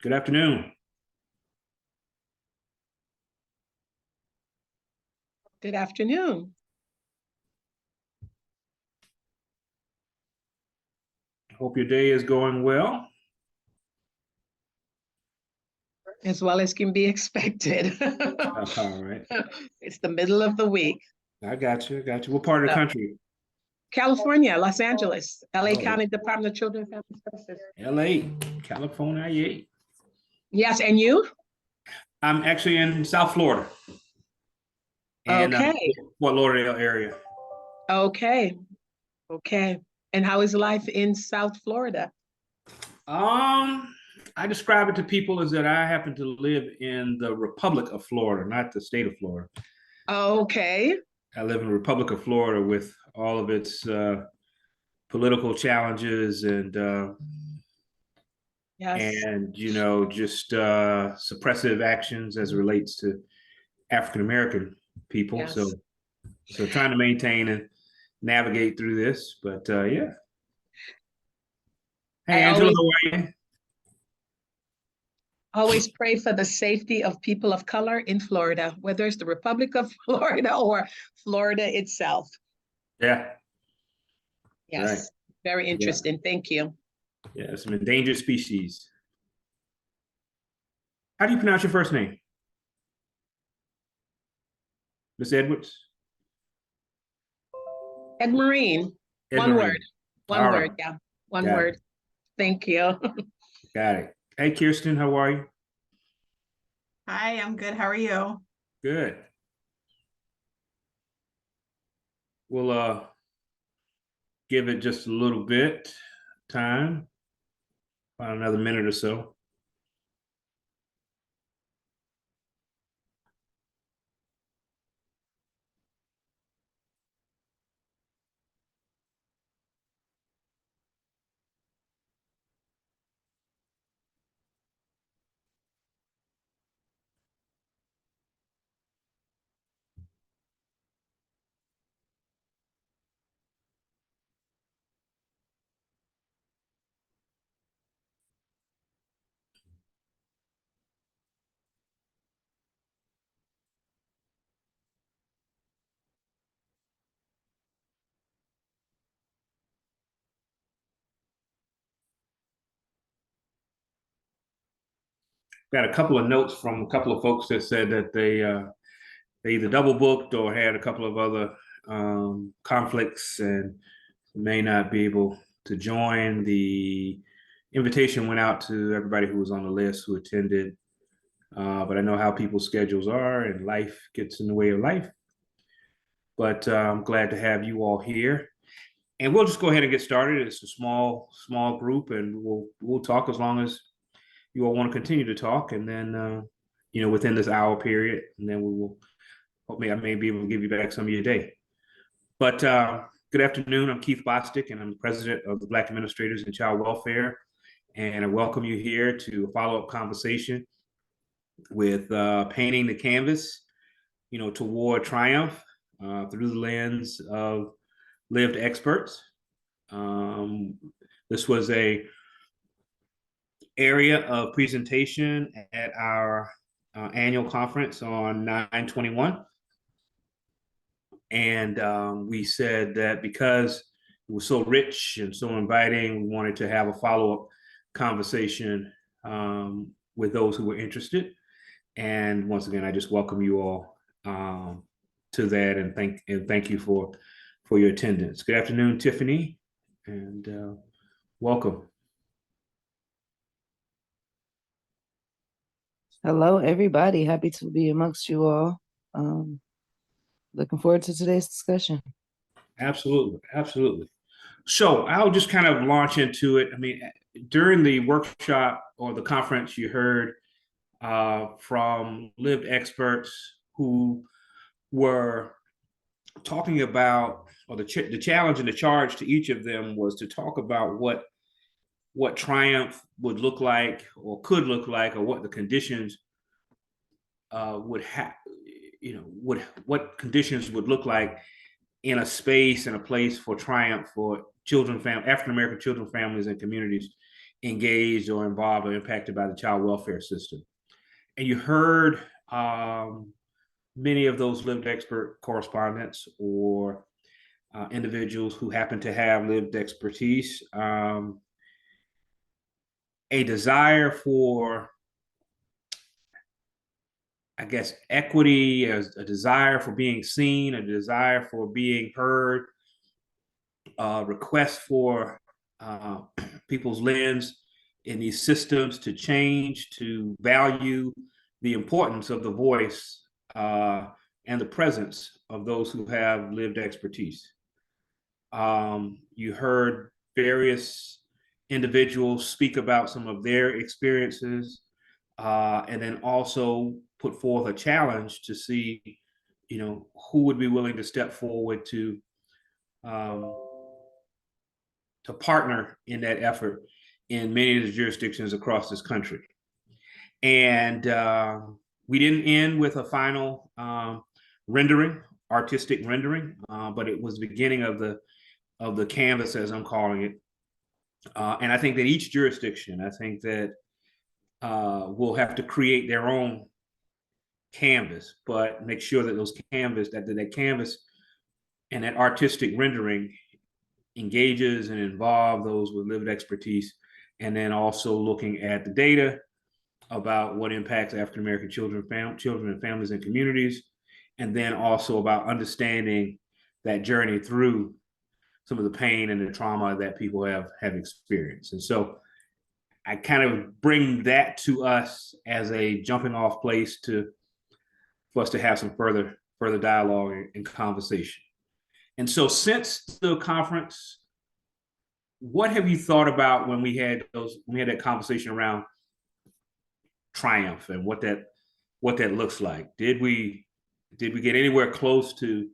Good afternoon. Good afternoon. Hope your day is going well. As well as can be expected. All right. It's the middle of the week. I got you. I got you. What part of the country? California, Los Angeles, LA Oh, County Department of Children and Family Services. LA, California. Yeah. Yes, and you? I'm actually in South Florida and Okay, Fort Lauderdale area. okay, okay. And how is life in South Florida? Um, I describe it to people as that I happen to live in the Republic of Florida, not the state of Florida. Okay, I live in the Republic of Florida with all of its political challenges yes, and just suppressive actions as it relates to African American people. So yes. trying to maintain and navigate through this, but yeah. Hey I Angela, always how are you? always pray for the safety of people of color in Florida, whether it's the Republic of Florida or Florida itself. Yeah, right. Yes, very Yeah, interesting. Thank you. yeah. Some endangered species. How do you pronounce your first name, Miss Edwards? Ed Marine, Ed one word, Marine. one All word. right, Yeah, one got it, word. Thank you. got it. Hey Kirsten, how are you? Hi, I'm good. How are you? Good. We'll give it just a little bit time, about another minute or so. Got a couple of notes from a couple of folks that said that they either double booked or had a couple of other conflicts and may not be able to join. The invitation went out to everybody who was on the list who attended, but I know how people's schedules are and life gets in the way of life. But I'm glad to have you all here. And we'll just go ahead and get started. It's a small group, and we'll talk as long as you all want to continue to talk, and then within this hour period, and then we will hopefully I may be able to give you back some of your day. But good afternoon. I'm Keith Bostic, and I'm the president of the Black Administrators in Child Welfare, and I welcome you here to a follow-up conversation with painting the canvas, toward triumph through the lens of lived experts. This was a area of presentation at our annual conference on 9/21. And we said that because it was so rich and so inviting, we wanted to have a follow-up conversation with those who were interested. And once again, I just welcome you all to that, and thank you for your attendance. Good afternoon, Tiffany, and welcome. Hello, everybody. Happy to be amongst you all. Looking forward to today's discussion. Absolutely, absolutely. So I'll just kind of launch into it. I mean, during the workshop or the conference, you heard from lived experts who were talking about, or the challenge and the charge to each of them was to talk about what triumph would look like or could look like, or what the conditions would have, what conditions would look like in a space and a place for triumph for African American children, families, and communities engaged or involved or impacted by the child welfare system. And you heard many of those lived expert correspondents or individuals who happen to have lived expertise, a desire for, I guess, equity, a desire for being seen, a desire for being heard, request for people's lens in these systems to change, to value the importance of the voice and the presence of those who have lived expertise. You heard various individuals speak about some of their experiences, and then also put forth a challenge to see, who would be willing to step forward to partner in that effort in many of the jurisdictions across this country. And we didn't end with a final rendering, artistic rendering, but it was the beginning of the canvas, as I'm calling it. And I think that each jurisdiction, I think that will have to create their own canvas, but make sure that that canvas and that artistic rendering engages and involve those with lived expertise, and then also looking at the data about what impacts African American children and families and communities, and then also about understanding that journey through some of the pain and the trauma that people have experienced. And so I kind of bring that to us as a jumping off place for us to have some further dialogue and conversation. And so since the conference, what have you thought about when we had that conversation around triumph and what that looks like? Did we get anywhere close to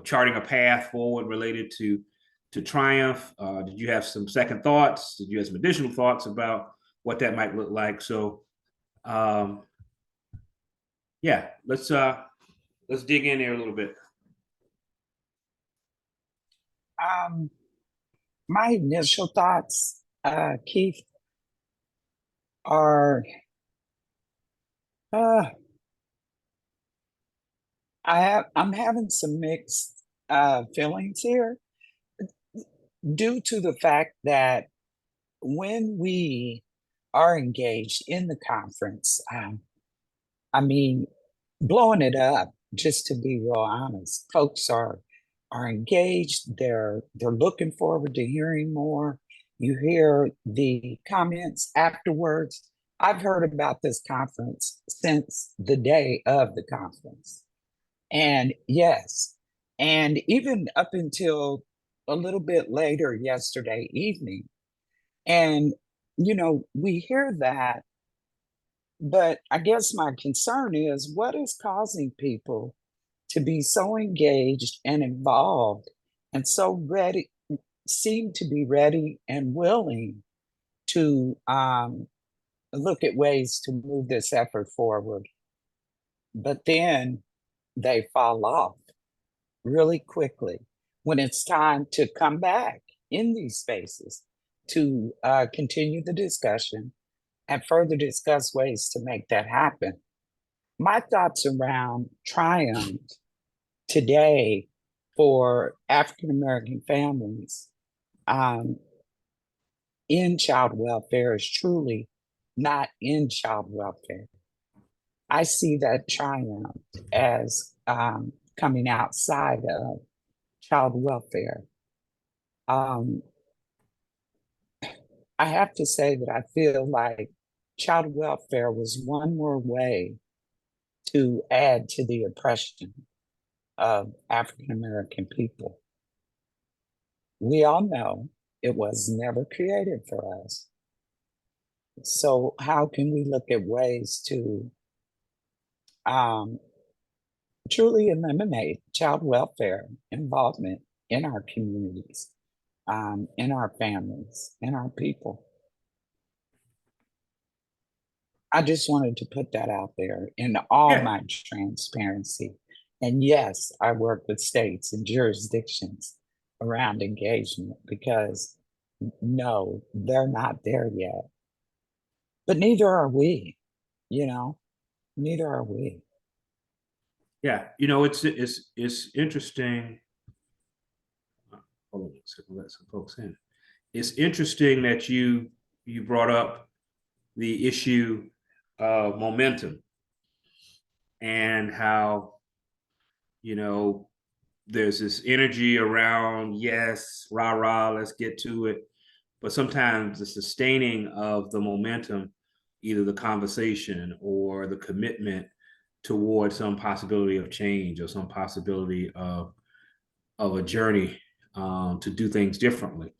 charting a path forward related to triumph? Did you have some second thoughts? Did you have some additional thoughts about what that might look like? So yeah, let's dig in there a little bit. My initial thoughts, Keith, are I'm having some mixed feelings here due to the fact that when we are engaged in the conference, I mean, blowing it up, just to be real honest, folks are engaged. They're looking forward to hearing more. You hear the comments afterwards. I've heard about this conference since the day of the conference. And yes, and even up until a little bit later yesterday evening. And, we hear that, but I guess my concern is what is causing people to be so engaged and involved and so ready, seem to be ready and willing to look at ways to move this effort forward. But then they fall off really quickly when it's time to come back in these spaces to continue the discussion and further discuss ways to make that happen. My thoughts around triumph today for African American families in child welfare is truly not in child welfare. I see that triumph as coming outside of child welfare. I have to say that I feel like child welfare was one more way to add to the oppression of African American people. We all know it was never created for us. So how can we look at ways to truly eliminate child welfare involvement in our communities, in our families, in our people? I just wanted to put that out there in all my transparency. And yes, I work with states and jurisdictions around engagement because no, they're not there yet. But neither are we, you know, neither are we. Yeah, you know, it's interesting. Hold on a second, let some folks in. It's interesting that you brought up the issue of momentum and how, you know, there's this energy around, yes, rah rah, let's get to it. But sometimes the sustaining of the momentum, either the conversation or the commitment toward some possibility of change or some possibility of a journey to do things differently,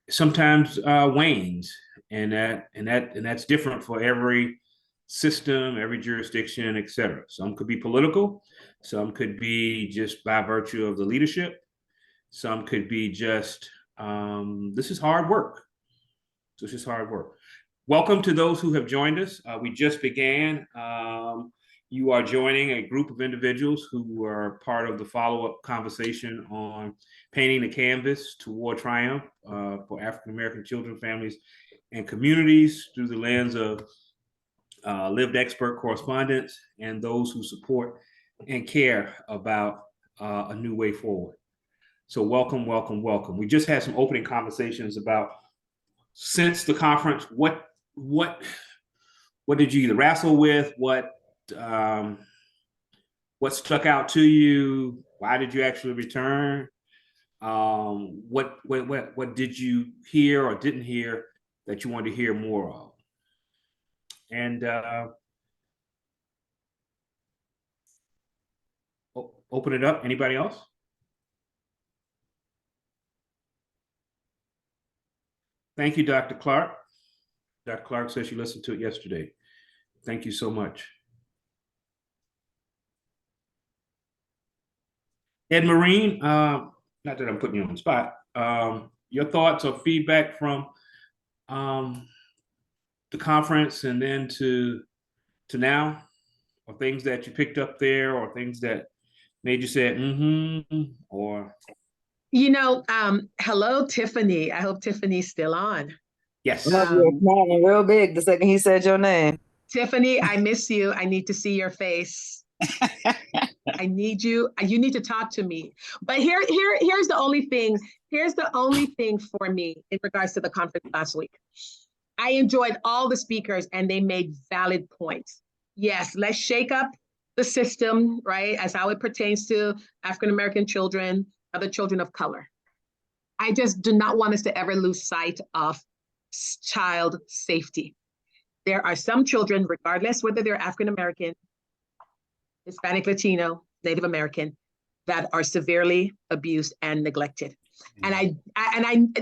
sometimes wanes, and that's different for every system, every jurisdiction, et cetera. Some could be political, some could be just by virtue of the leadership, some could be just this is hard work. This is hard work. Welcome to those who have joined us. We just began. You are joining a group of individuals who are part of the follow-up conversation on painting the canvas toward triumph for African-American children, families, and communities through the lens of lived expert correspondents and those who support and care about a new way forward. So welcome, welcome, welcome. We just had some opening conversations about, since the conference, what did you either wrestle with? What stuck out to you? Why did you actually return? What did you hear or didn't hear that you wanted to hear more of? And open it up. Anybody else? Thank you, Dr. Clark. Dr. Clark says she listened to it yesterday. Thank you so much. Ed Marine, not that I'm putting you on the spot, your thoughts or feedback from the conference and then to now, or things that you picked up there, or things that made you say, or. You know, hello, Tiffany. I hope Tiffany's still on. Yes. Love you. Smiling real big the second he said your name. Tiffany, I miss you. I need to see your face. I need you. You need to talk to me. But here's the only thing. Here's the only thing for me in regards to the conference last week. I enjoyed all the speakers and they made valid points. Yes, let's shake up the system, right? As how it pertains to African-American children, other children of color. I just do not want us to ever lose sight of child safety. There are some children, regardless whether they're African-American, Hispanic, Latino, Native American, that are severely abused and neglected. And I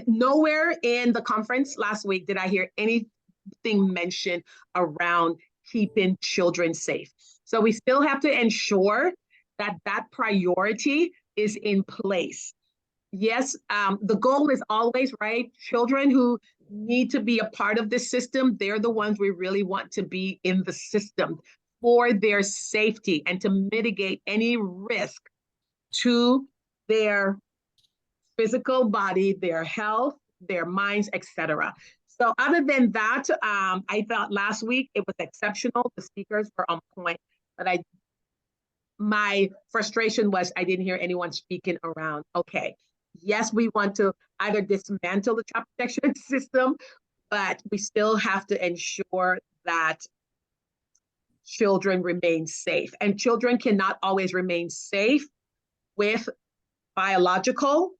nowhere in the conference last week did I hear anything mentioned around keeping children safe. So we still have to ensure that that priority is in place. Yes, the goal is always, right, children who need to be a part of this system, they're the ones we really want to be in the system for their safety and to mitigate any risk to their physical body, their health, their minds, etc. So other than that, I thought last week it was exceptional. The speakers were on point, but my frustration was I didn't hear anyone speaking around, okay, yes, we want to either dismantle the child protection system, but we still have to ensure that children remain safe. And children cannot always remain safe with biological.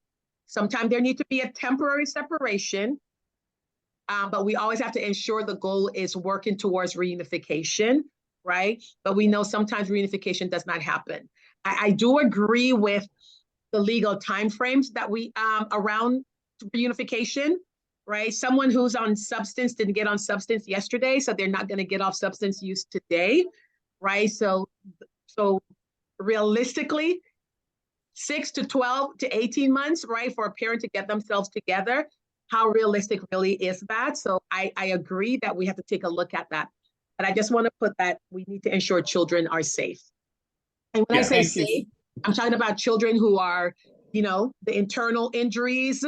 Sometimes there needs to be a temporary separation, but we always have to ensure the goal is working towards reunification, right? But we know sometimes reunification does not happen. I do agree with the legal timeframes that we around reunification, right? Someone who's on substance didn't get on substance yesterday, so they're not going to get off substance use today, right? So realistically, 6 to 12 to 18 months, right, for a parent to get themselves together. How realistic really is that? So I agree that we have to take a look at that. But I just want to put that we need to ensure children are safe. And when I say safe, I'm talking about children who are, the internal injuries,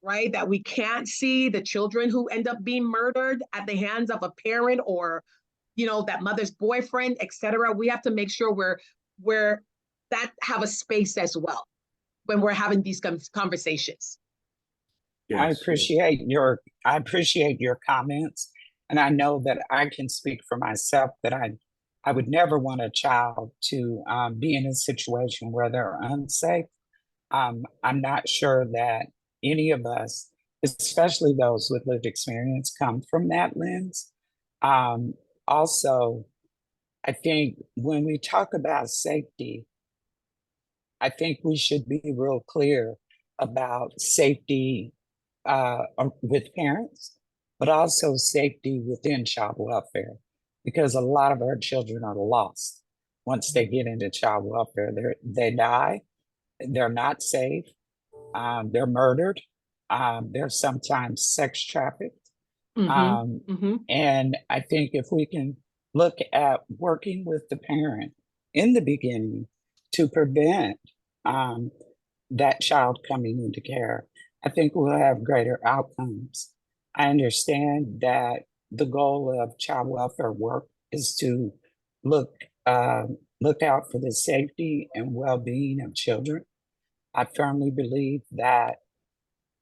right? That we can't see the children who end up being murdered at the hands of a parent or, that mother's boyfriend, etc. We have to make sure we're that have a space as well when we're having these conversations. I Yes, yes. appreciate your comments, and I know that I can speak for myself that I would never want a child to be in a situation where they're unsafe. I'm not sure that any of us, especially those with lived experience, come from that lens. Also, I think when we talk about safety, I think we should be real clear about safety with parents, but also safety within child welfare, because a lot of our children are lost once they get into child welfare. They die, they're not safe, they're murdered, they're sometimes sex trafficked. And I think if we can look at working with the parent in the beginning to prevent that child coming into care, I think we'll have greater outcomes. I understand that the goal of child welfare work is to look look out for the safety and well-being of children. I firmly believe that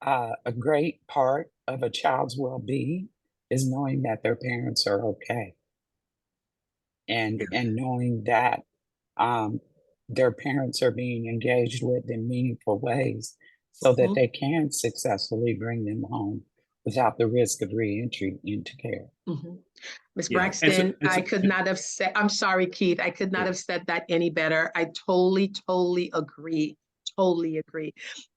a great part of a child's well-being is knowing that their parents are okay, and knowing that their parents are being engaged with in meaningful ways so that they can successfully bring them home without the risk of reentry into care. Ms. Yeah, Braxton, I could not have said, I'm sorry, Keith, I could not have said that any better. I totally agree. Totally agree.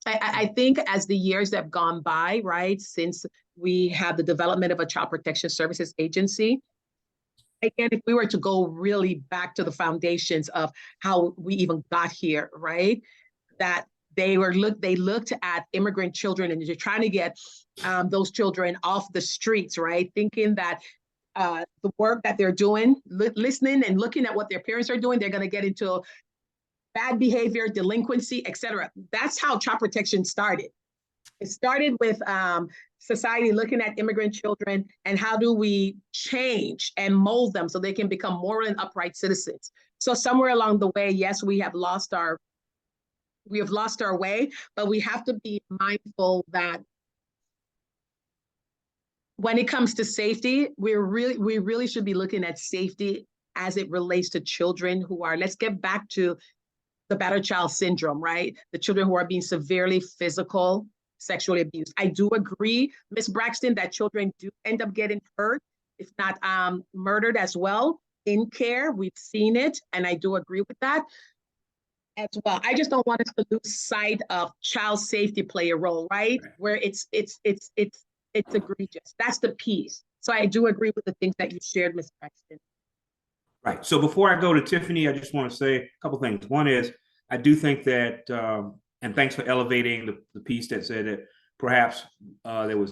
I think as the years have gone by, right, since we have the development of a Child Protection Services Agency, again, if we were to go really back to the foundations of how we even got here, right, that they looked at immigrant children and they're trying to get those children off the streets, right, thinking that the work that they're doing, listening and looking at what their parents are doing, they're going to get into bad behavior, delinquency, etc. That's how child protection started. It started with society looking at immigrant children and how do we change and mold them so they can become moral and upright citizens. So somewhere along the way, yes, we have lost our way, but we have to be mindful that when it comes to safety, we really should be looking at safety as it relates to children who are, let's get back to the battered child syndrome, right? The children who are being severely sexually abused. I do agree, Ms. Braxton, that children do end up getting hurt, if not murdered as well in care. We've seen it, and I do agree with that as well. I just don't want us to lose sight of child safety play a role, right? Where it's egregious. That's the piece. So I do agree with the things that you shared, Ms. Braxton. Right. So before I go to Tiffany, I just want to say a couple things. One is, I do think that, and thanks for elevating the piece that said that perhaps there was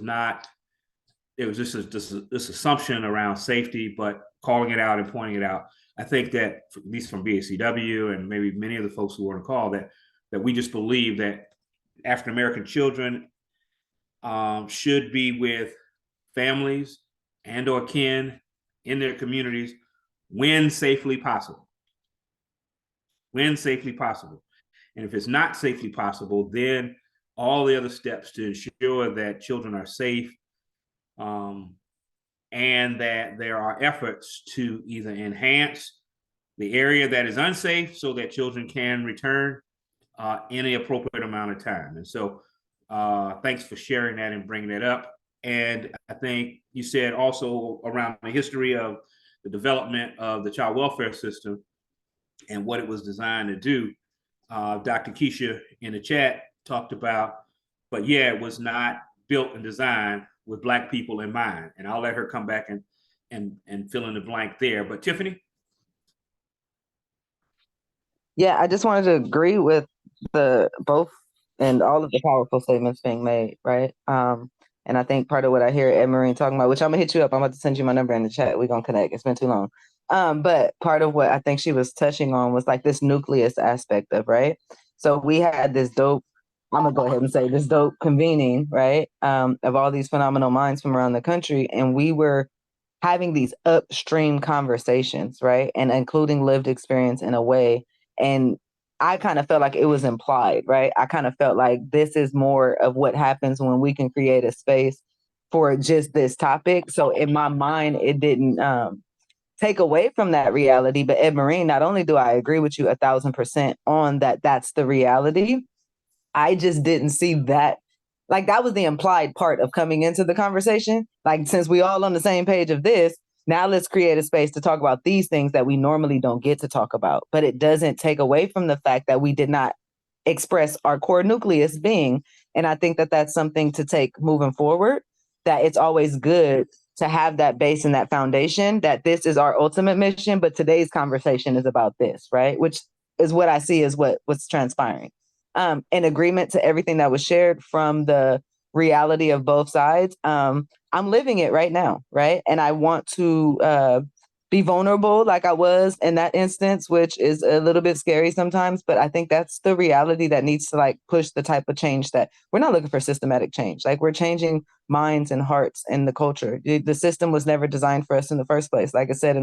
just this assumption around safety, but calling it out and pointing it out. I think that, at least from BACW and maybe many of the folks who were on the call, that we just believe that African American children should be with families and or kin in their communities when safely possible. When safely possible. And if it's not safely possible, then all the other steps to ensure that children are safe, and that there are efforts to either enhance the area that is unsafe so that children can return in the appropriate amount of time. And so thanks for sharing that and bringing that up. And I think you said also around the history of the development of the child welfare system and what it was designed to do. Dr. Keisha in the chat talked about, but yeah, it was not built and designed with Black people in mind. And I'll let her come back and fill in the blank there. But Tiffany? Yeah, I just wanted to agree with both and all of the powerful statements being made, right? And I think part of what I hear Ed Marine talking about, which I'm gonna hit you up, I'm about to send you my number in the chat. We're gonna connect. It's been too long. But part of what I think she was touching on was like this nucleus aspect of, right? So we had this dope I'm gonna go ahead and say this dope convening, right? Of all these phenomenal minds from around the country. And we were having these upstream conversations, right? And including lived experience in a way. And I kind of felt like it was implied, right? I kind of felt like this is more of what happens when we can create a space for just this topic. So in my mind, it didn't take away from that reality. But Ed Marine, not only do I agree with you 1,000% on that, that's the reality. I just didn't see that. Like that was the implied part of coming into the conversation. Like, since we all on the same page of this, now let's create a space to talk about these things that we normally don't get to talk about. But it doesn't take away from the fact that we did not express our core nucleus being. And I think that that's something to take moving forward, that it's always good to have that base and that foundation, that this is our ultimate mission, but today's conversation is about this, right? Which is what I see as what's transpiring. In agreement to everything that was shared from the reality of both sides. I'm living it right now, right? And I want to be vulnerable like I was in that instance, which is a little bit scary sometimes, but I think that's the reality that needs to like push the type of change that we're not looking for systematic change. Like, we're changing minds and hearts and the culture. The system was never designed for us in the first place. Like I said,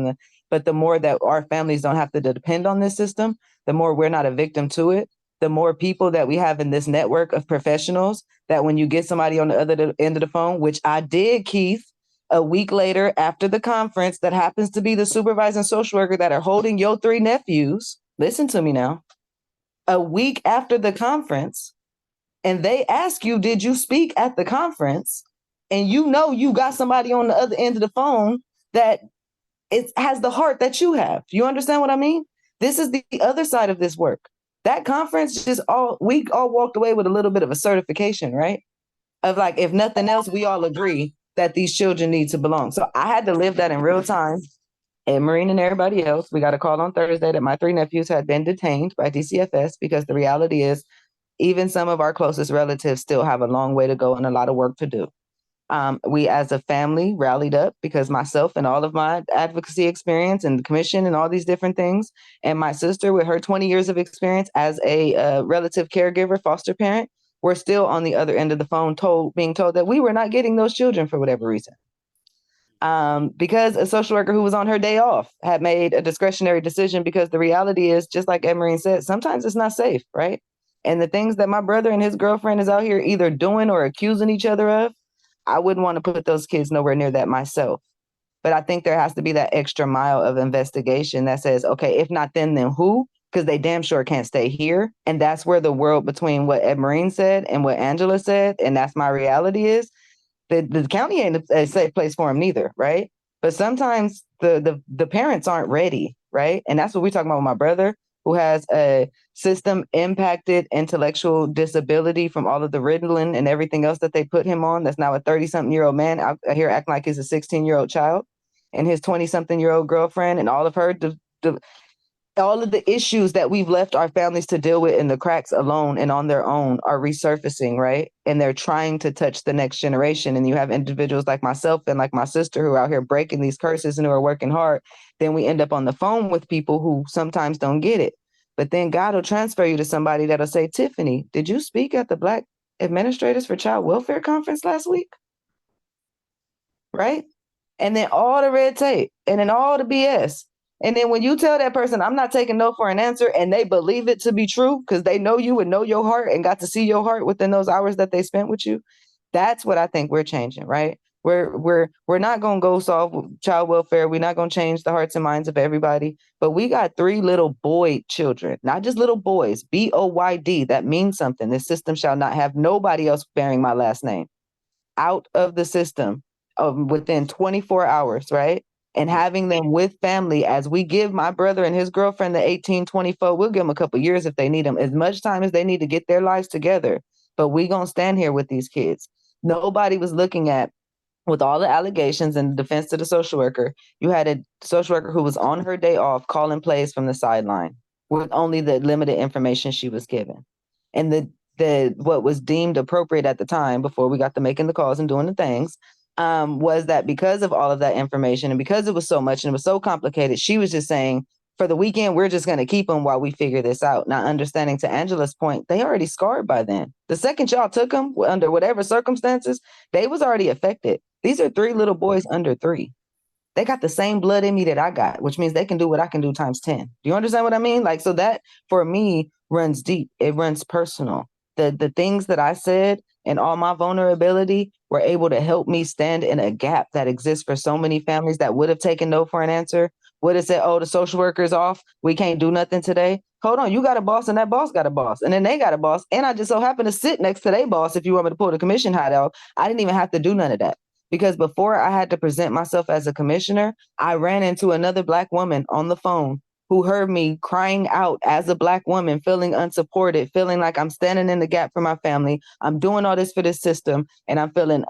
but the more that our families don't have to depend on this system, the more we're not a victim to it, the more people that we have in this network of professionals, that when you get somebody on the other end of the phone, which I did, Keith, a week later after the conference, that happens to be the supervising social worker that are holding your 3 nephews. Listen to me now. A week after the conference, and they ask you, did you speak at the conference? And you know you got somebody on the other end of the phone that it has the heart that you have. You understand what I mean? This is the other side of this work. That conference we all walked away with a little bit of a certification, right? Of like, if nothing else, we all agree that these children need to belong. So I had to live that in real time. And Marine and everybody else, we got a call on Thursday that my 3 nephews had been detained by DCFS, because the reality is even some of our closest relatives still have a long way to go and a lot of work to do. We as a family rallied up, because myself and all of my advocacy experience and the commission and all these different things, and my sister with her 20 years of experience as a relative caregiver, foster parent, we're still on the other end of the phone being told that we were not getting those children for whatever reason. Because a social worker who was on her day off had made a discretionary decision, because the reality is, just like Emerine said, sometimes it's not safe, right? And the things that my brother and his girlfriend is out here either doing or accusing each other of, I wouldn't want to put those kids nowhere near that myself. But I think there has to be that extra mile of investigation that says, okay, if not then who? Because they damn sure can't stay here. And that's where the world between what Ed Marine said and what Angela said, and that's my reality, is the county ain't a safe place for them neither, right? But sometimes the parents aren't ready, right? And that's what we're talking about with my brother, who has a system impacted intellectual disability from all of the Ritalin and everything else that they put him on. That's now a 30-something-year-old man out here acting like he's a 16-year-old child, and his 20-something-year-old girlfriend, and all of all of the issues that we've left our families to deal with in the cracks alone and on their own are resurfacing, right? And they're trying to touch the next generation. And you have individuals like myself and like my sister who are out here breaking these curses and who are working hard. Then we end up on the phone with people who sometimes don't get it. But then God will transfer you to somebody that'll say, Tiffany, did you speak at the Black Administrators for Child Welfare Conference last week? Right? And then all the red tape and then all the BS. And then when you tell that person, I'm not taking no for an answer, and they believe it to be true because they know you and know your heart and got to see your heart within those hours that they spent with you, that's what I think we're changing, right? We're not going to go solve child welfare. We're not going to change the hearts and minds of everybody. But we got 3 little boy children, not just little boys, BOYD. That means something. This system shall not have nobody else bearing my last name out of the system within 24 hours, right? And having them with family, as we give my brother and his girlfriend the 1824, we'll give them a couple years if they need them, as much time as they need to get their lives together. But we gonna stand here with these kids. Nobody was looking at, with all the allegations and defense to the social worker, you had a social worker who was on her day off calling plays from the sideline with only the limited information she was given. And the what was deemed appropriate at the time, before we got to making the calls and doing the things, was that because of all of that information and because it was so much and it was so complicated, she was just saying, for the weekend, we're just going to keep them while we figure this out. Not understanding, to Angela's point, they already scarred by then. The second y'all took them under whatever circumstances, they was already affected. These are 3 little boys under 3. They got the same blood in me that I got, which means they can do what I can do times 10. Do you understand what I mean? Like, so that for me runs deep. It runs personal. The things that I said and all my vulnerability were able to help me stand in a gap that exists for so many families that would have taken no for an answer, would have said, oh, the social worker's off, we can't do nothing today. Hold on, you got a boss and that boss got a boss. And then they got a boss. And I just so happen to sit next to their boss. If you want me to pull the commission hideout, I didn't even have to do none of that. Because before I had to present myself as a commissioner, I ran into another Black woman on the phone who heard me crying out as a Black woman, feeling unsupported, feeling like I'm standing in the gap for my family. I'm doing all this for this system, and I'm feeling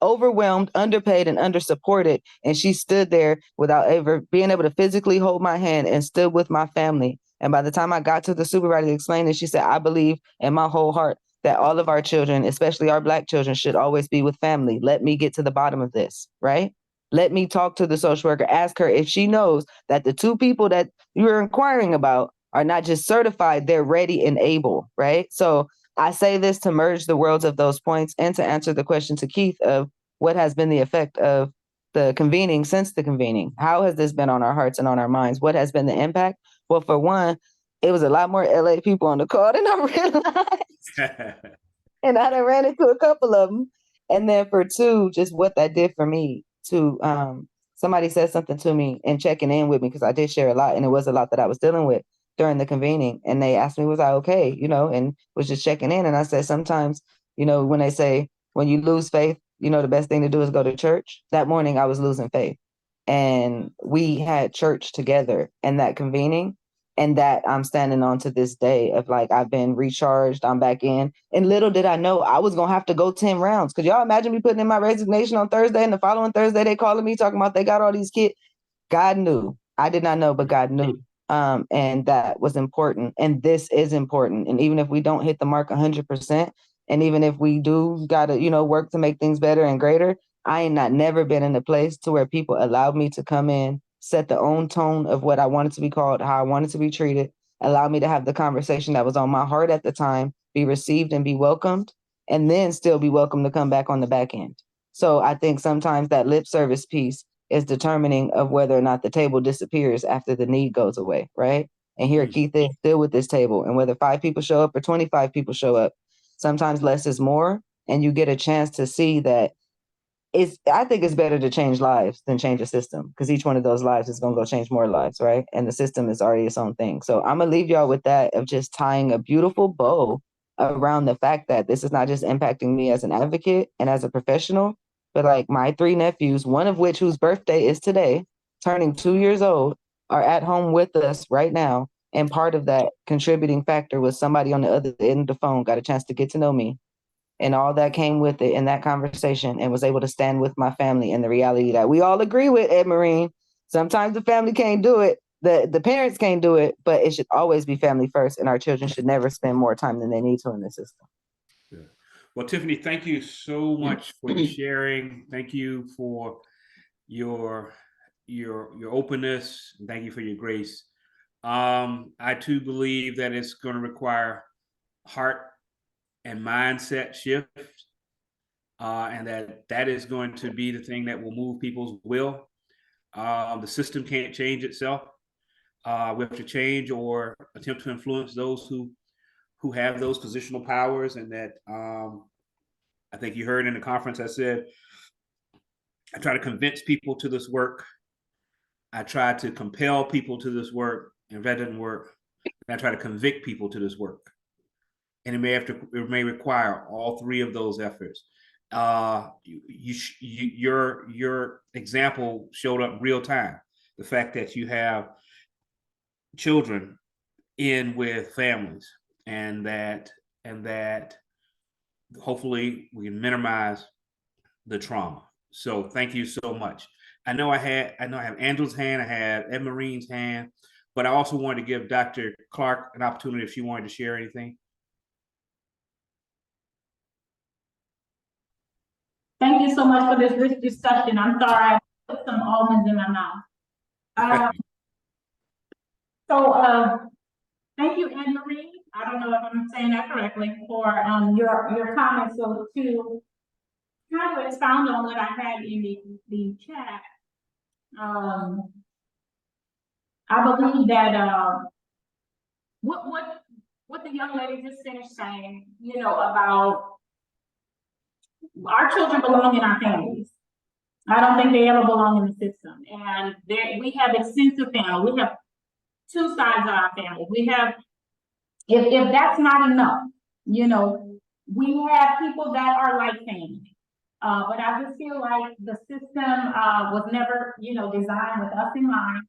overwhelmed, underpaid, and undersupported. And she stood there without ever being able to physically hold my hand and stood with my family. And by the time I got to the supervisor to explain it, she said, I believe in my whole heart that all of our children, especially our Black children, should always be with family. Let me get to the bottom of this, right? Let me talk to the social worker, ask her if she knows that the 2 people that you're inquiring about are not just certified, they're ready and able, right? So I say this to merge the worlds of those points and to answer the question to Keith of what has been the effect of the convening since the convening. How has this been on our hearts and on our minds? What has been the impact? Well, for one, it was a lot more LA people on the call than I realized. And I done ran into a couple of them. And then for 2, just what that did for me to, somebody said something to me and checking in with me, because I did share a lot and it was a lot that I was dealing with during the convening. And they asked me, was I okay? You know, and was just checking in. And I said, sometimes, you know, when they say, when you lose faith, you know, the best thing to do is go to church. That morning I was losing faith. And we had church together in that convening. And that I'm standing on to this day of like, I've been recharged, I'm back in. And little did I know I was going to have to go 10 rounds. Could y'all imagine me putting in my resignation on Thursday and the following Thursday they calling me talking about they got all these kids? God knew. I did not know, but God knew. And that was important. And this is important. And even if we don't hit the mark 100%, and even if we do got to, you know, work to make things better and greater, I ain't not never been in a place to where people allowed me to come in, set the own tone of what I wanted to be called, how I wanted to be treated, allow me to have the conversation that was on my heart at the time, be received and be welcomed, and then still be welcome to come back on the back end. So I think sometimes that lip service piece is determining of whether or not the table disappears after the need goes away, right? And here Keith is still with this table. And whether 5 people show up or 25 people show up, sometimes less is more. And you get a chance to see that I think it's better to change lives than change a system, because each one of those lives is going to go change more lives, right? And the system is already its own thing. So I'm going to leave y'all with that of just tying a beautiful bow around the fact that this is not just impacting me as an advocate and as a professional, but like my 3 nephews, one of which whose birthday is today, turning 2 years old, are at home with us right now. And part of that contributing factor was somebody on the other end of the phone got a chance to get to know me and all that came with it in that conversation, and was able to stand with my family in the reality that we all agree with, Ed Marine. Sometimes the family can't do it. The parents can't do it, but it should always be family first. And our children should never spend more time than they need to in the system. Yeah. Well, Tiffany, thank you so much for your sharing. Thank you for your openness. Thank you for your grace. I too believe that it's going to require heart and mindset shift, and that is going to be the thing that will move people's will. The system can't change itself. We have to change or attempt to influence those who have those positional powers. And that I think you heard in the conference, I said, I try to convince people to this work. I try to compel people to this work, and if that doesn't work, I try to convict people to this work. And it may require all 3 of those efforts. Your example showed up real time. The fact that you have children in with families, and that hopefully we can minimize the trauma. So thank you so much. I know I have Angela's hand, I have Ed Marine's hand, but I also wanted to give Dr. Clark an opportunity if she wanted to share anything. Thank you so much for this rich discussion. I'm sorry I put some almonds in my mouth. Thank you, Anne Marie. I don't know if I'm saying that correctly for your comments. So to kind of expound on what I had in the chat, I believe that what the young lady just finished saying, you know, about our children belong in our families. I don't think they ever belong in the system. And we have extensive family. We have two sides of our family. We have, if that's not enough, you know, we have people that are like family. But I just feel like the system was never, you know, designed with us in mind.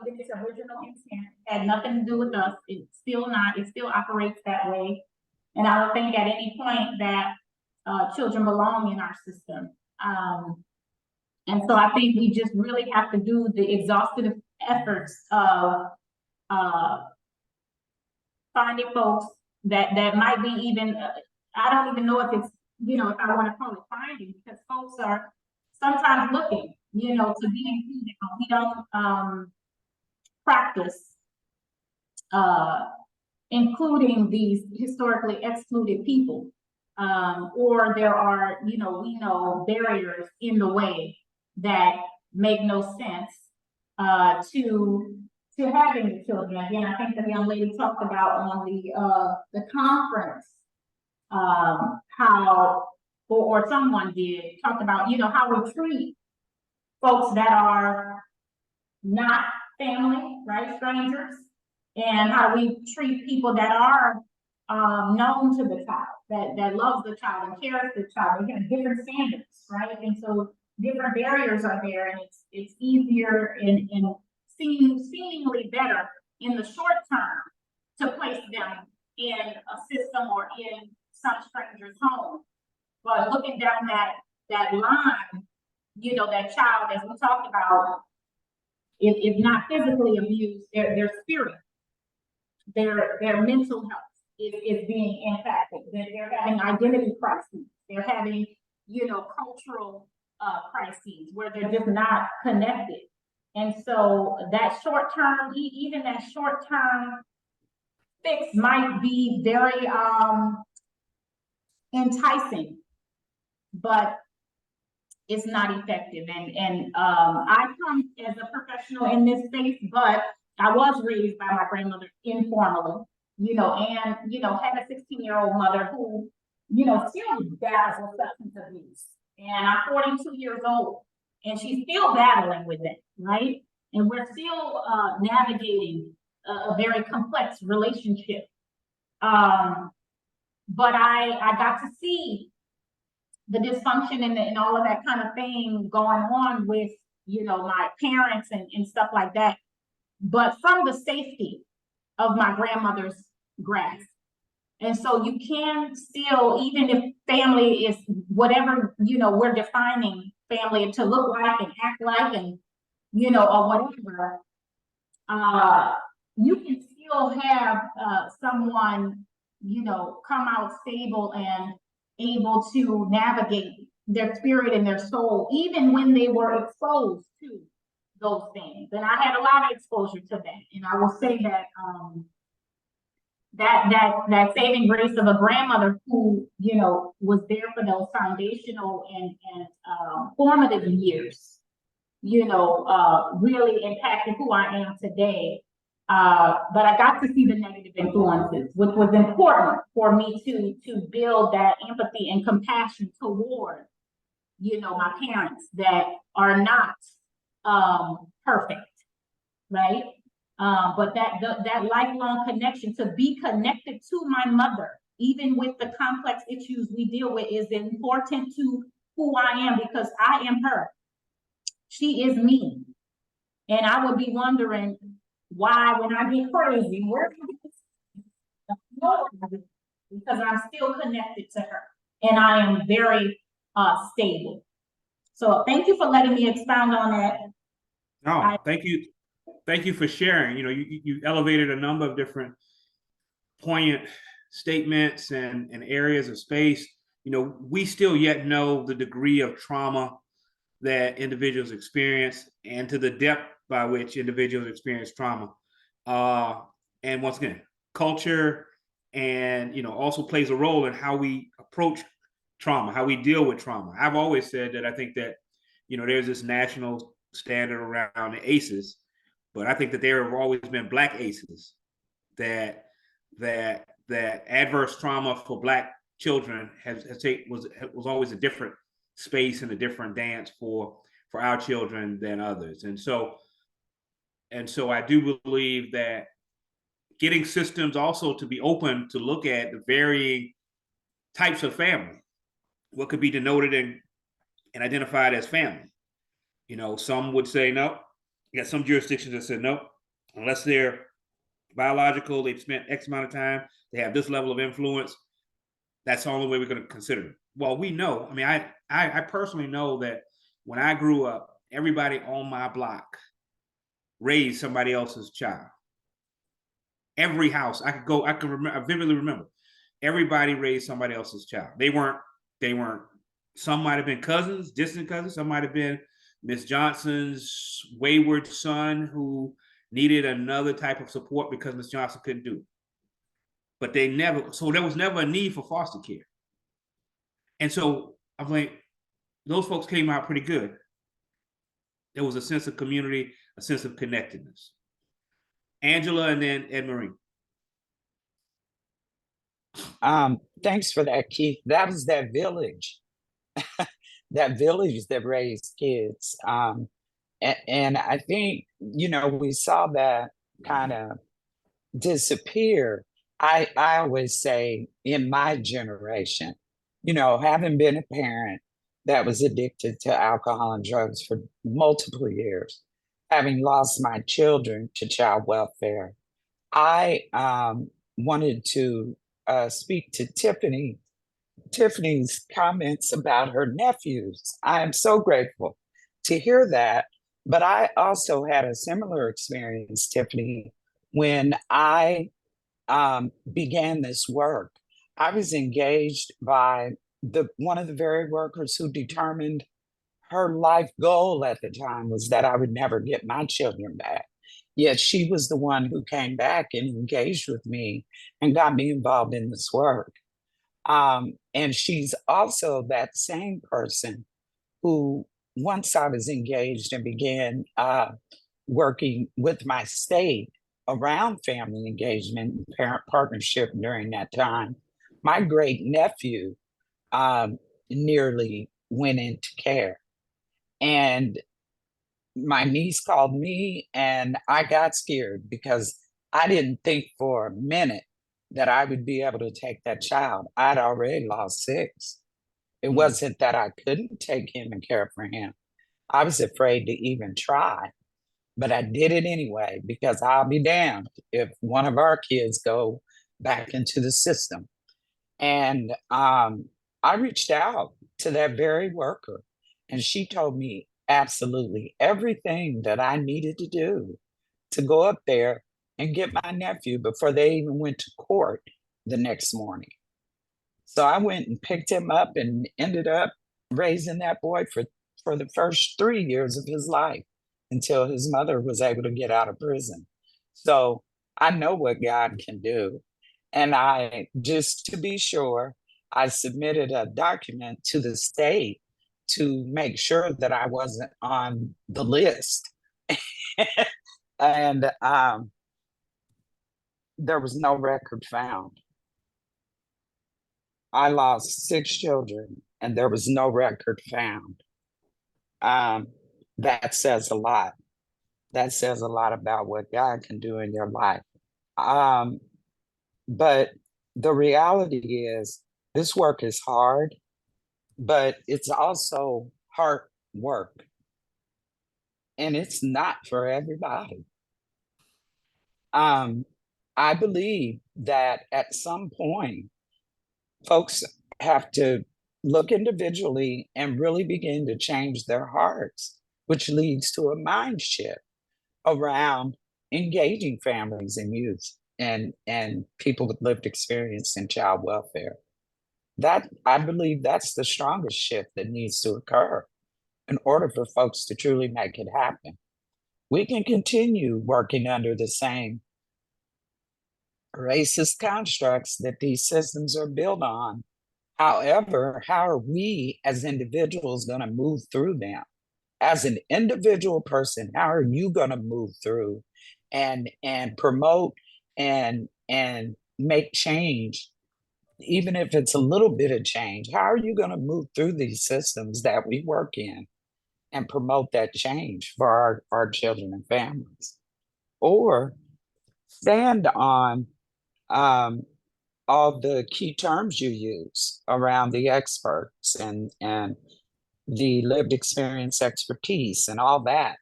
Even its original intent had nothing to do with us. It's still not. It still operates that way. And I don't think at any point that children belong in our system. And so I think we just really have to do the exhaustive efforts of finding folks that might be even, I don't even know if it's, you know, if I want to call it finding, because folks are sometimes looking, you know, to be included. We don't practice including these historically excluded people, or there are, you know, we know barriers in the way that make no sense to having the children. Again, I think the young lady talked about on the conference how, or someone did talk about, you know, how we treat folks that are not family, right, strangers, and how we treat people that are known to the child, that loves the child and cares for the child. We have different standards, right? And so different barriers are there, and it's easier and seemingly better in the short term to place them in a system or in some stranger's home. But looking down that line, you know, that child, as we talked about, if not physically abused, their spirit, their mental health is being impacted. They're having identity crises. They're having, you know, cultural crises where they're just not connected. And so that short term, even that short term fix might be very enticing, but it's not effective. And I come as a professional in this space, but I was raised by my grandmother informally, you know, and, you know, had a 16-year-old mother who, you know, still battles with substance abuse. And I'm 42 years old, and she's still battling with it, right? And we're still navigating a very complex relationship. But I got to see the dysfunction and all of that kind of thing going on with, you know, my parents and stuff like that. But from the safety of my grandmother's grasp. And so you can still, even if family is whatever, you know, we're defining family to look like and act like and, you know, or whatever, you can still have someone, you know, come out stable and able to navigate their spirit and their soul, even when they were exposed to those things. And I had a lot of exposure to that. And I will say that that saving grace of a grandmother who, you know, was there for those foundational and formative years, you know, really impacted who I am today. But I got to see the negative influences, which was important for me to build that empathy and compassion toward, you know, my parents that are not perfect, right? But that lifelong connection, to be connected to my mother, even with the complex issues we deal with, is important to who I am, because I am her. She is me. And I would be wondering why, when I get crazy, because I'm still connected to her and I am very stable. So thank you for letting me expound on that. No, thank you. Thank you for sharing. You know, you elevated a number of different poignant statements and areas of space. You know, we still yet know the degree of trauma that individuals experience and to the depth by which individuals experience trauma. And once again, culture, and also plays a role in how we approach trauma, how we deal with trauma. I've always said that I think that there's this national standard around the ACEs, but I think that there have always been Black ACEs, that adverse trauma for Black children was always a different space and a different dance for our children than others. And so I do believe that getting systems also to be open to look at the varying types of family, what could be denoted and identified as family. Some would say no. You got some jurisdictions that said no, unless they're biological, they've spent X amount of time, they have this level of influence, that's the only way we're going to consider it. Well, we know, I personally know that when I grew up, everybody on my block raised somebody else's child. Every house I vividly remember, everybody raised somebody else's child. They weren't, some might have been cousins, distant cousins, some might have been Miss Johnson's wayward son who needed another type of support because Miss Johnson couldn't do it. But there was never a need for foster care. And so I'm like, those folks came out pretty good. There was a sense of community, a sense of connectedness. Angela, and then Ed Marie. Thanks for that, Keith. That was that village, that village that raised kids. And I think, we saw that kind of disappear. I always say in my generation, having been a parent that was addicted to alcohol and drugs for multiple years, having lost my children to child welfare, I wanted to speak to Tiffany's comments about her nephews. I am so grateful to hear that. But I also had a similar experience, Tiffany, when I began this work. I was engaged by one of the very workers who determined her life goal at the time was that I would never get my children back. Yet she was the one who came back and engaged with me and got me involved in this work. And she's also that same person who, once I was engaged and began working with my state around family engagement and parent partnership during that time, my great nephew nearly went into care. And my niece called me and I got scared because I didn't think for a minute that I would be able to take that child. I'd already lost 6. It wasn't that I couldn't take him and care for him. I was afraid to even try, but I did it anyway because I'll be damned if one of our kids go back into the system. And I reached out to that very worker and she told me absolutely everything that I needed to do to go up there and get my nephew before they even went to court the next morning. So I went and picked him up and ended up raising that boy for the first 3 years of his life until his mother was able to get out of prison. So I know what God can do. And I, just to be sure, I submitted a document to the state to make sure that I wasn't on the list. And there was no record found. I lost 6 children and there was no record found. That says a lot. That says a lot about what God can do in your life. But the reality is this work is hard, but it's also hard work. And it's not for everybody. I believe that at some point, folks have to look individually and really begin to change their hearts, which leads to a mind shift around engaging families and youth and people with lived experience in child welfare. That, I believe, that's the strongest shift that needs to occur in order for folks to truly make it happen. We can continue working under the same racist constructs that these systems are built on. However, how are we as individuals going to move through them? As an individual person, how are you going to move through and promote and make change, even if it's a little bit of change? How are you going to move through these systems that we work in and promote that change for our children and families? Or stand on all the key terms you use around the experts and the lived experience expertise and all that.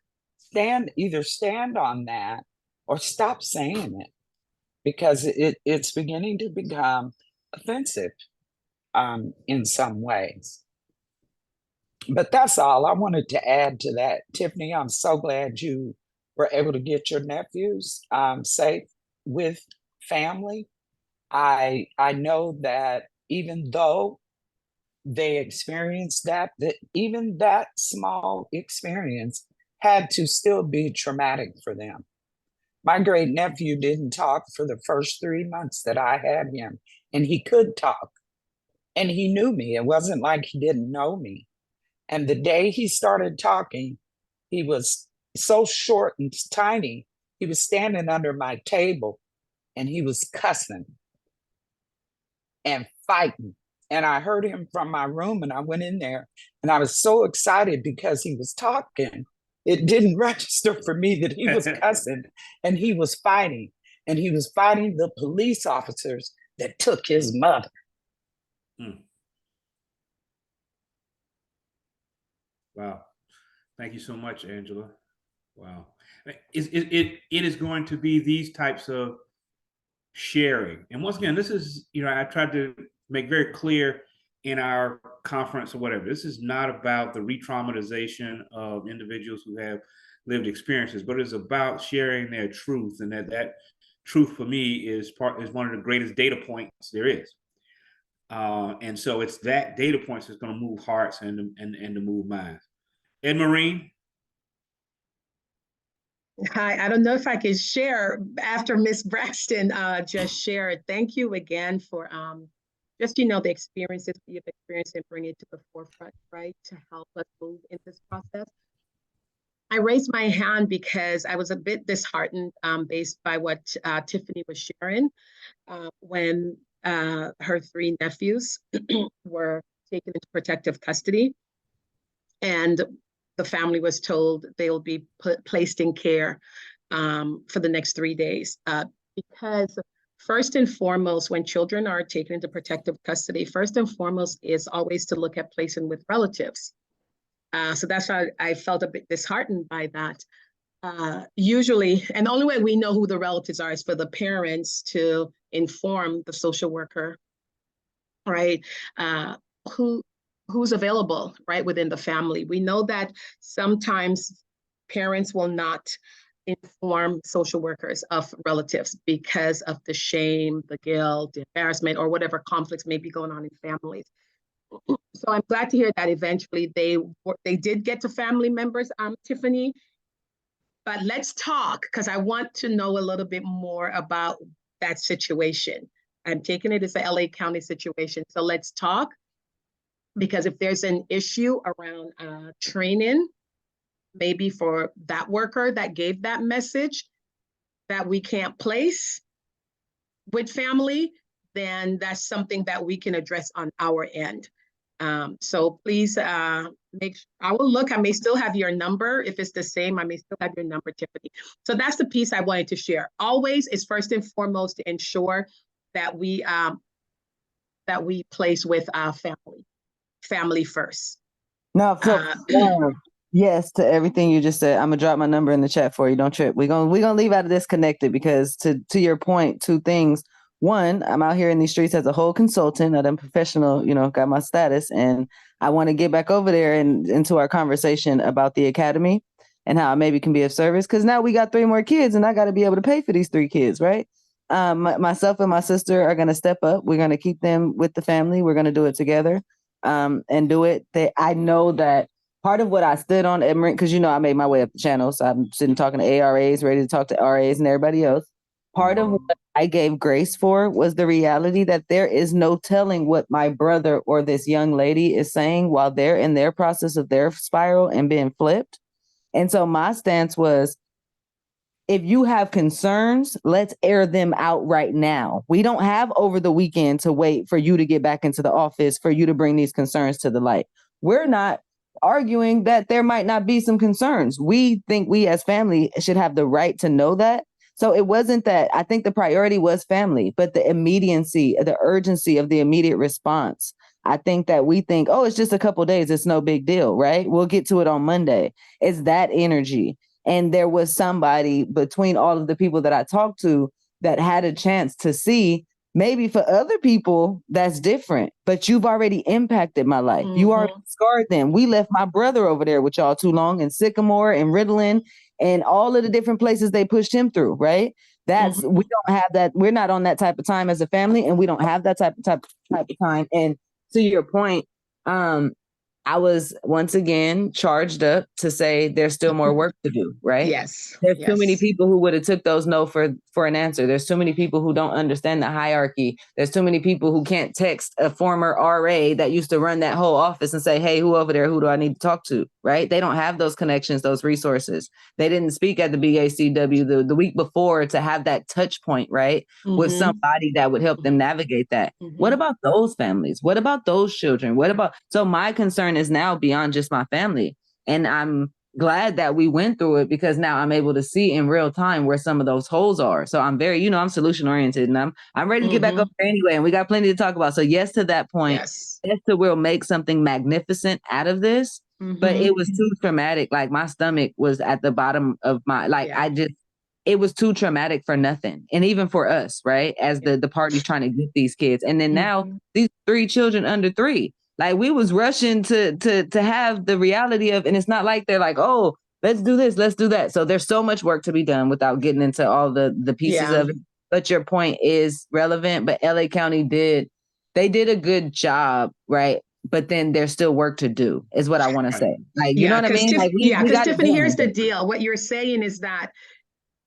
Either stand on that or stop saying it, because it's beginning to become offensive in some ways. But that's all I wanted to add to that. Tiffany, I'm so glad you were able to get your nephews safe with family. I know that even though they experienced that even that small experience had to still be traumatic for them. My great nephew didn't talk for the first 3 months that I had him, and he could talk, and he knew me. It wasn't like he didn't know me. And the day he started talking, he was so short and tiny. He was standing under my table and he was cussing and fighting. And I heard him from my room, and I went in there and I was so excited because he was talking. It didn't register for me that he was cussing and he was fighting. And he was fighting the police officers that took his mother. Wow. Thank you so much, Angela. Wow. It is going to be these types of sharing. And once again, this is, I tried to make very clear in our conference or whatever, this is not about the re-traumatization of individuals who have lived experiences, but it's about sharing their truth. And that truth for me is one of the greatest data points there is. And so it's that data points that's going to move hearts and to move minds. Ed Marine. Hi, I don't know if I can share after Miss Braxton just shared. Thank you again for just, the experiences you've experienced and bring it to the forefront, right, to help us move in this process. I raised my hand because I was a bit disheartened based by what Tiffany was sharing when her 3 nephews were taken into protective custody. And the family was told they'll be placed in care for the next 3 days. Because first and foremost, when children are taken into protective custody, first and foremost is always to look at placing with relatives. So that's why I felt a bit disheartened by that. Usually, and the only way we know who the relatives are is for the parents to inform the social worker, right? Who's available, right, within the family. We know that sometimes parents will not inform social workers of relatives because of the shame, the guilt, the embarrassment, or whatever conflicts may be going on in families. So I'm glad to hear that eventually they did get to family members, Tiffany. But let's talk, because I want to know a little bit more about that situation. I'm taking it as a LA County situation. So let's talk. Because if there's an issue around training, maybe for that worker that gave that message that we can't place with family, then that's something that we can address on our end. So please I will look, I may still have your number. If it's the same, I may still have your number, Tiffany. So that's the piece I wanted to share. Always is first and foremost to ensure that we place with our family first. No, yes to everything you just said. I'm gonna drop my number in the chat for you. Don't trip. We're gonna leave out of this connected, because to your point, 2 things. One, I'm out here in these streets as a whole consultant, I'm professional, got my status, and I want to get back over there and into our conversation about the academy and how I maybe can be of service. Because now we got 3 more kids, and I got to be able to pay for these 3 kids, right? Myself and my sister are going to step up. We're going to keep them with the family. We're going to do it together. And do it. I know that part of what I stood on, because I made my way up the channel, so I'm sitting talking to ARAs, ready to talk to RAs and everybody else. Part of what I gave grace for was the reality that there is no telling what my brother or this young lady is saying while they're in their process of their spiral and being flipped. And so my stance was, if you have concerns, let's air them out right now. We don't have over the weekend to wait for you to get back into the office, for you to bring these concerns to the light. We're not arguing that there might not be some concerns. We think we as family should have the right to know that. So it wasn't that. I think the priority was family, but the immediacy, the urgency of the immediate response. I think that we think, oh, it's just a couple days. It's no big deal, right? We'll get to it on Monday. It's that energy. And there was somebody between all of the people that I talked to that had a chance to see, maybe for other people that's different, but you've already impacted my life. You already scarred them. We left my brother over there with y'all too long, in Sycamore and Ritalin and all of the different places they pushed him through, right? That's we don't have that. We're not on that type of time as a family, and we don't have that type of time. And to your point, I was once again charged up to say there's still more work to do, right? Yes. There's too many people who would have took those no for an answer. There's too many people who don't understand the hierarchy. There's too many people who can't text a former RA that used to run that whole office and say, hey, who over there? Who do I need to talk to? Right? They don't have those connections, those resources. They didn't speak at the BACW the week before to have that touch point, right? With somebody that would help them navigate that. What about those families? What about those children? So my concern is now beyond just my family. And I'm glad that we went through it, because now I'm able to see in real time where some of those holes are. So I'm very, I'm solution oriented, and I'm ready to get back up there anyway. And we got plenty to talk about. So yes, to that point, yes, to we'll make something magnificent out of this. But it was too traumatic. Like my stomach was at the bottom of my, it was too traumatic for nothing. And even for us, right? As the party's trying to get these kids. And then now these 3 children under 3, like we was rushing to have the reality of, and it's not like they're like, oh, let's do this, let's do that. So there's so much work to be done without getting into all the pieces of it. But your point is relevant. But LA County did a good job, right? But then there's still work to do, is what I want to say. Like, you know what I mean? Because Tiffany, here's the deal. What you're saying is that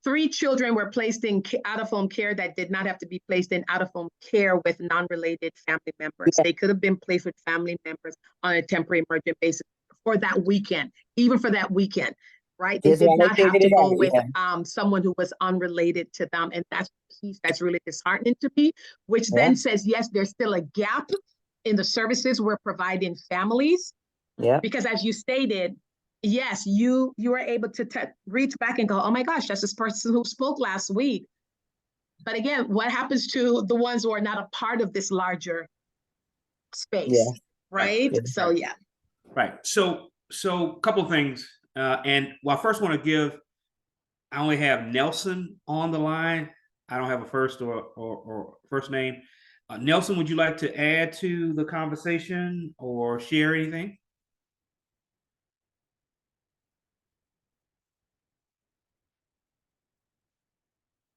3 children were placed in out-of-home care that did not have to be placed in out-of-home care with non-related family members. They could have been placed with family members on a temporary emergent basis for that weekend, even for that weekend, right? They did not have to go with someone who was unrelated to them. And that's the piece that's really disheartening to me, which then says, yes, there's still a gap in the services we're providing families. Yeah. Because as you stated, yes, you were able to reach back and go, oh my gosh, that's this person who spoke last week. But again, what happens to the ones who are not a part of this larger space, right? So, yeah. Right. So a couple of things. And I first want to give, I only have Nelson on the line. I don't have a first or first name. Nelson, would you like to add to the conversation or share anything?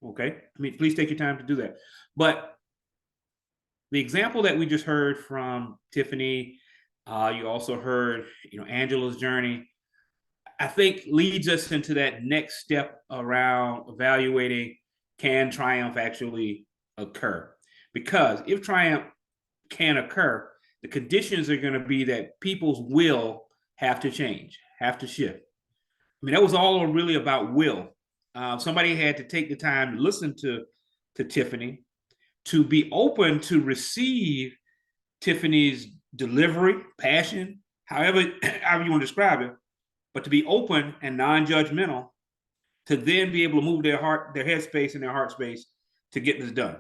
Okay, please take your time to do that. But the example that we just heard from Tiffany, you also heard, Angela's journey, I think leads us into that next step around evaluating, can triumph actually occur? Because if triumph can occur, the conditions are going to be that people's will have to change, have to shift. I mean, that was all really about will. Somebody had to take the time to listen to Tiffany, to be open to receive Tiffany's delivery, passion, however you want to describe it, but to be open and non-judgmental, to then be able to move their head space and their heart space to get this done.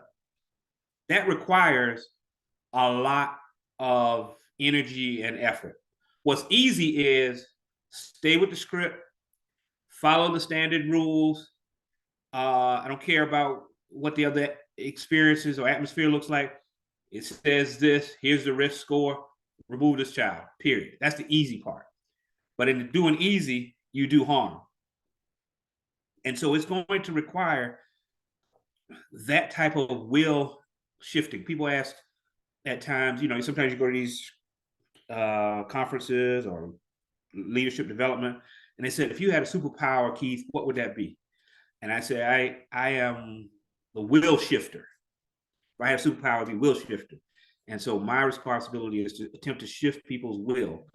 That requires a lot of energy and effort. What's easy is stay with the script, follow the standard rules. I don't care about what the other experiences or atmosphere looks like. It says this, here's the risk score, remove this child, period. That's the easy part. But in doing easy, you do harm. And so it's going to require that type of will shifting. People ask at times, sometimes you go to these conferences or leadership development, and they said, if you had a superpower, Keith, what would that be? And I say, I am will shifter. If I have superpower, I'll be will shifter. And so my responsibility is to attempt to shift people's will,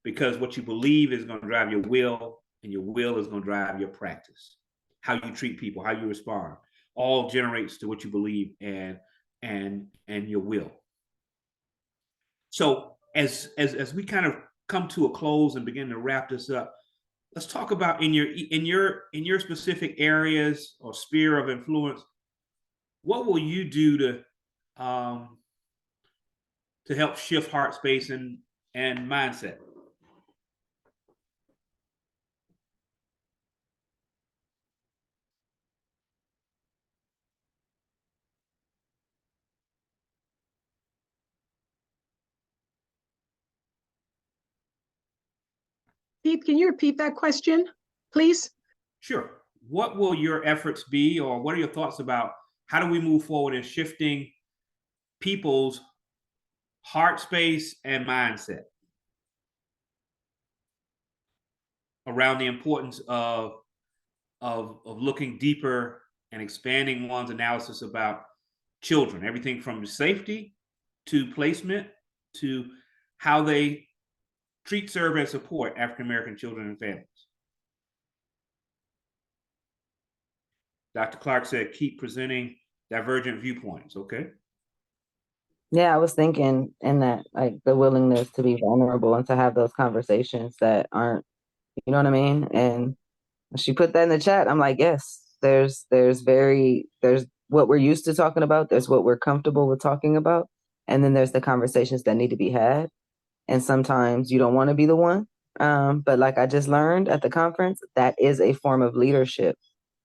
because what you believe is going to drive your will, and your will is going to drive your practice. How you treat people, how you respond, all generates to what you believe and your will. So as we kind of come to a close and begin to wrap this up, let's talk about in your specific areas or sphere of influence, what will you do to help shift heart space and mindset? Pete, can you repeat that question, please? Sure. What will your efforts be, or what are your thoughts about how do we move forward in shifting people's heart space and mindset around the importance of looking deeper and expanding one's analysis about children, everything from safety to placement to how they treat, serve, and support African American children and families? Dr. Clark said, keep presenting divergent viewpoints. Okay. Yeah, I was thinking in that, like, the willingness to be vulnerable and to have those conversations that aren't, you know what I mean? And she put that in the chat. I'm like, yes, there's what we're used to talking about. There's what we're comfortable with talking about. And then there's the conversations that need to be had. And sometimes you don't want to be the one. But like I just learned at the conference, that is a form of leadership.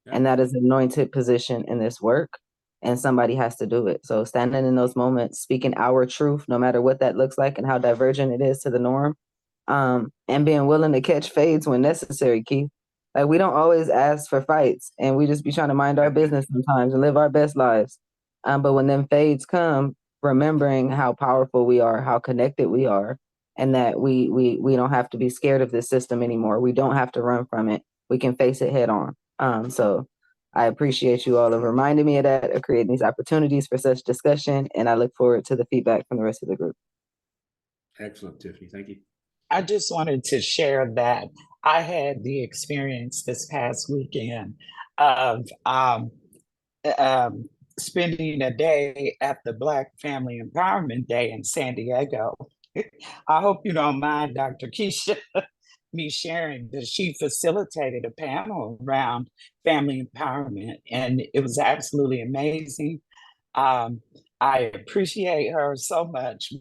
Yeah. And that is an anointed position in this work. And somebody has to do it. So standing in those moments, speaking our truth, no matter what that looks like and how divergent it is to the norm, and being willing to catch fades when necessary, Keith. Like, we don't always ask for fights, and we just be trying to mind our business sometimes and live our best lives. But when them fades come, remembering how powerful we are, how connected we are, and that we don't have to be scared of this system anymore. We don't have to run from it. We can face it head on. So I appreciate you all of reminding me of that, of creating these opportunities for such discussion, and I look forward to the feedback from the rest of the group. Excellent, Tiffany. Thank you. I just wanted to share that I had the experience this past weekend of spending a day at the Black Family Empowerment Day in San Diego. I hope you don't mind, Dr. Keisha, me sharing that she facilitated a panel around family empowerment, and it was absolutely amazing. I appreciate her so much.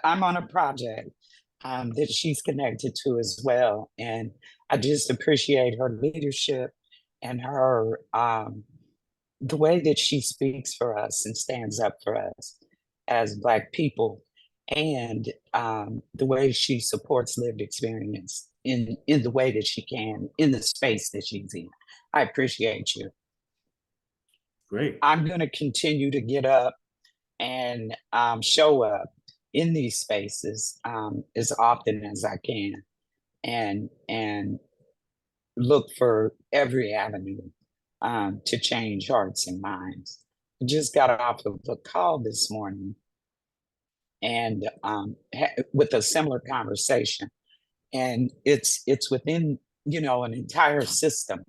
I'm on a project that she's connected to as well, and I just appreciate her leadership and her the way that she speaks for us and stands up for us as Black people, and the way she supports lived experience in the way that she can, in the space that she's in. I appreciate you. Great. I'm going to continue to get up and show up in these spaces as often as I can, and look for every avenue to change hearts and minds. I just got off of a call this morning and with a similar conversation, and it's within, you know, an entire system.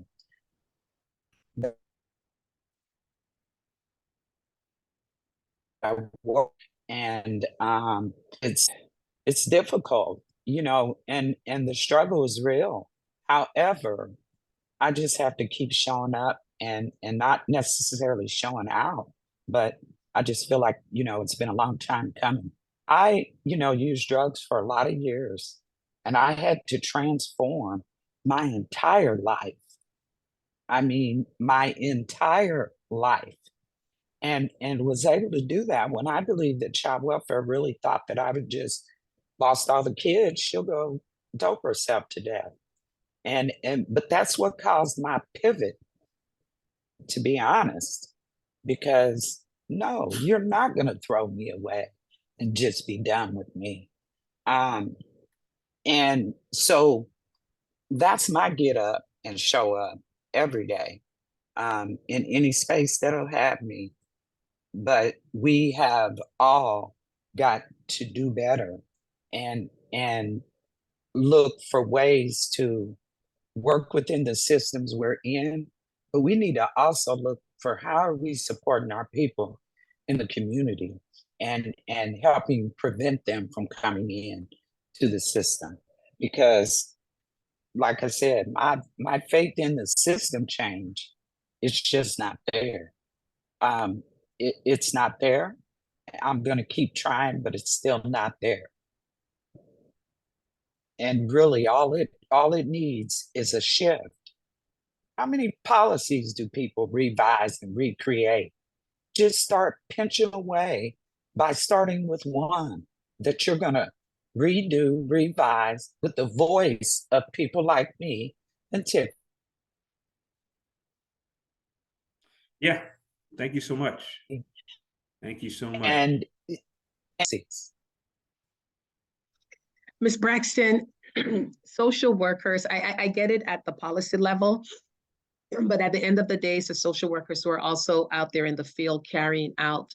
I work, and it's difficult, you know, and the struggle is real. However, I just have to keep showing up and not necessarily showing out, but I just feel like, you know, it's been a long time coming. I, you know, used drugs for a lot of years, and I had to transform my entire life. I mean, my entire life. And was able to do that when I believe that child welfare really thought that I would just lost all the kids, she'll go dope herself to death. But that's what caused my pivot, to be honest, because no, you're not going to throw me away and just be done with me. And so that's my get up and show up every day. in any space that'll have me. But we have all got to do better and look for ways to work within the systems we're in. But we need to also look for how are we supporting our people in the community and helping prevent them from coming in to the system. Because like I said, my faith in the system change, it's just not there. It's not there. I'm going to keep trying, but it's still not there. And really, all it needs is a shift. How many policies do people revise and recreate? Just start pinching away by starting with one that you're going to redo, revise with the voice of people like me and Tiff. Yeah. Thank you so much. Thank you so much. And Ms. Braxton, social workers, I get it at the policy level, but at the end of the day, it's the social workers who are also out there in the field carrying out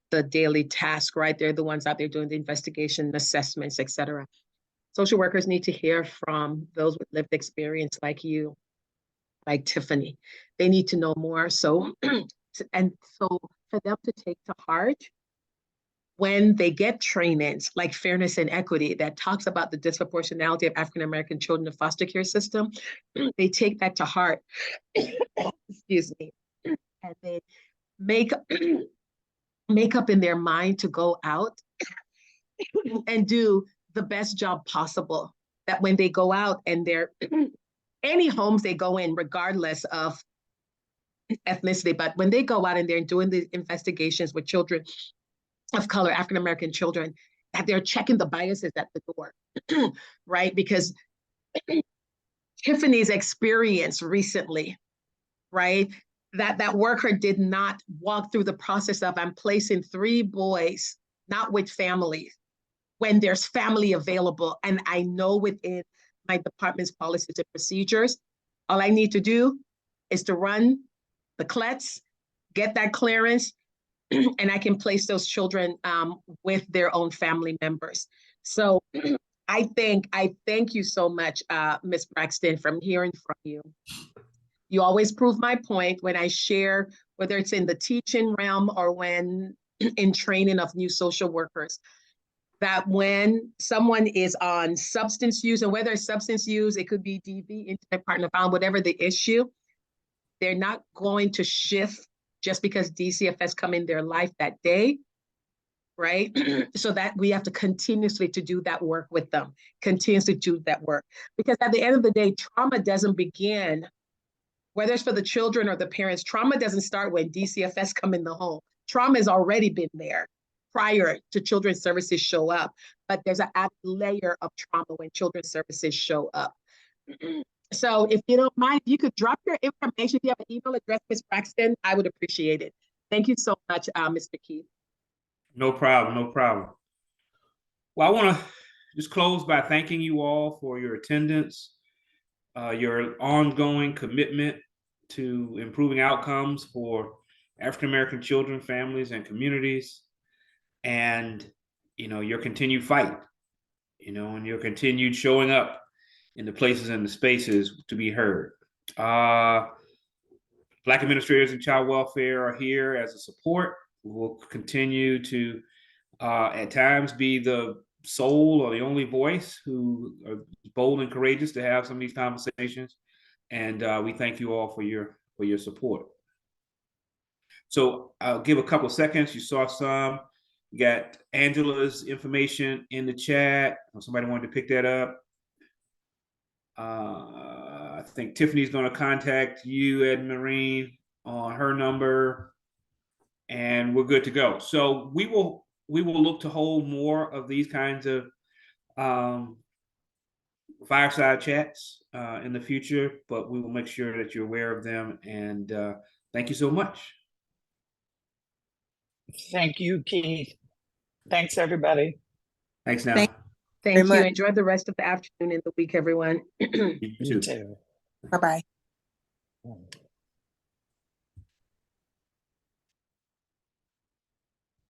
the daily task, right? They're the ones out there doing the investigation, assessments, et cetera. Social workers need to hear from those with lived experience like you, like Tiffany. They need to know more. So, and so for them to take to heart when they get trainings like fairness and equity that talks about the disproportionality of African-American children in the foster care system, they take that to heart, excuse me, and they make up in their mind to go out and do the best job possible. That when they go out and they're any homes they go in, regardless of ethnicity, but when they go out and they're doing the investigations with children of color, African-American children, that they're checking the biases at the door, right? Because Tiffany's experience recently, right? That worker did not walk through the process of, I'm placing 3 boys, not with families, when there's family available. And I know within my department's policies and procedures, all I need to do is to run the CLETs, get that clearance, and I can place those children with their own family members. So I thank you so much, Ms. Braxton, from hearing from you. You always prove my point when I share, whether it's in the teaching realm or when in training of new social workers, that when someone is on substance use, and whether it's substance use, it could be DV, intimate partner violence, whatever the issue, they're not going to shift just because DCFS come in their life that day, right? So that we have to continuously to do that work with them, continuously do that work. Because at the end of the day, trauma doesn't begin, whether it's for the children or the parents, trauma doesn't start when DCFS come in the home. Trauma has already been there prior to children's services show up, but there's an added layer of trauma when children's services show up. So if you don't mind, if you could drop your information, if you have an email address, Ms. Braxton, I would appreciate it. Thank you so much, Mr. Keith. No problem, no problem. Well, I want to just close by thanking you all for your attendance, your ongoing commitment to improving outcomes for African-American children, families, and communities, and your continued fight, and your continued showing up in the places and the spaces to be heard. Black administrators in child welfare are here as a support. We'll continue to, at times, be the sole or the only voice who are bold and courageous to have some of these conversations. And we thank you all for your support. So I'll give a couple of seconds. You saw some. You got Angela's information in the chat. Somebody wanted to pick that up. I think Tiffany's going to contact you, Ed Marine, on her number, and we're good to go. So we will look to hold more of these kinds of fireside chats in the future, but we will make sure that you're aware of them. And thank you so much. Thank you, Keith. Thanks, everybody. Thanks now. Thank you. Enjoy the rest of the afternoon and the week, everyone. You too. You too. Bye-bye.